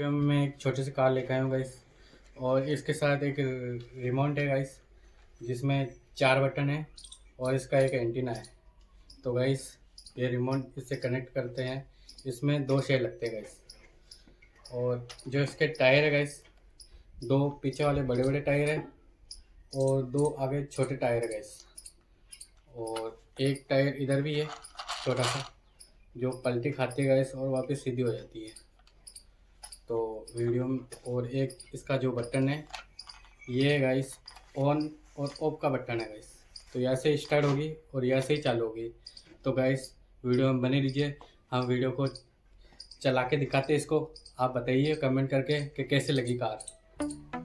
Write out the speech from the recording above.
मैं एक छोटी सी कार लेकर आया हूँ गाइस। और इसके साथ एक रिमोट है गाइस, जिसमें 4 बटन है और इसका एक एंटीना है। तो गाइस ये रिमोट इससे कनेक्ट करते हैं। इसमें 2 शेल लगते हैं गाइस। और जो इसके टायर है गाइस, 2 पीछे वाले बड़े बड़े टायर है और 2 आगे छोटे टायर है गाइस। और एक टायर इधर भी है छोटा सा, जो पलटी खाती है गाइस और वापस सीधी हो जाती है। तो वीडियो में और एक इसका जो बटन है ये है गाइस, ऑन और ऑफ का बटन है गाइस। तो यहाँ से स्टार्ट होगी और यहाँ से ही चालू होगी। तो गाइस वीडियो में बने रहिए, हम वीडियो को चला के दिखाते हैं इसको। आप बताइए कमेंट करके कि कैसे लगी कार।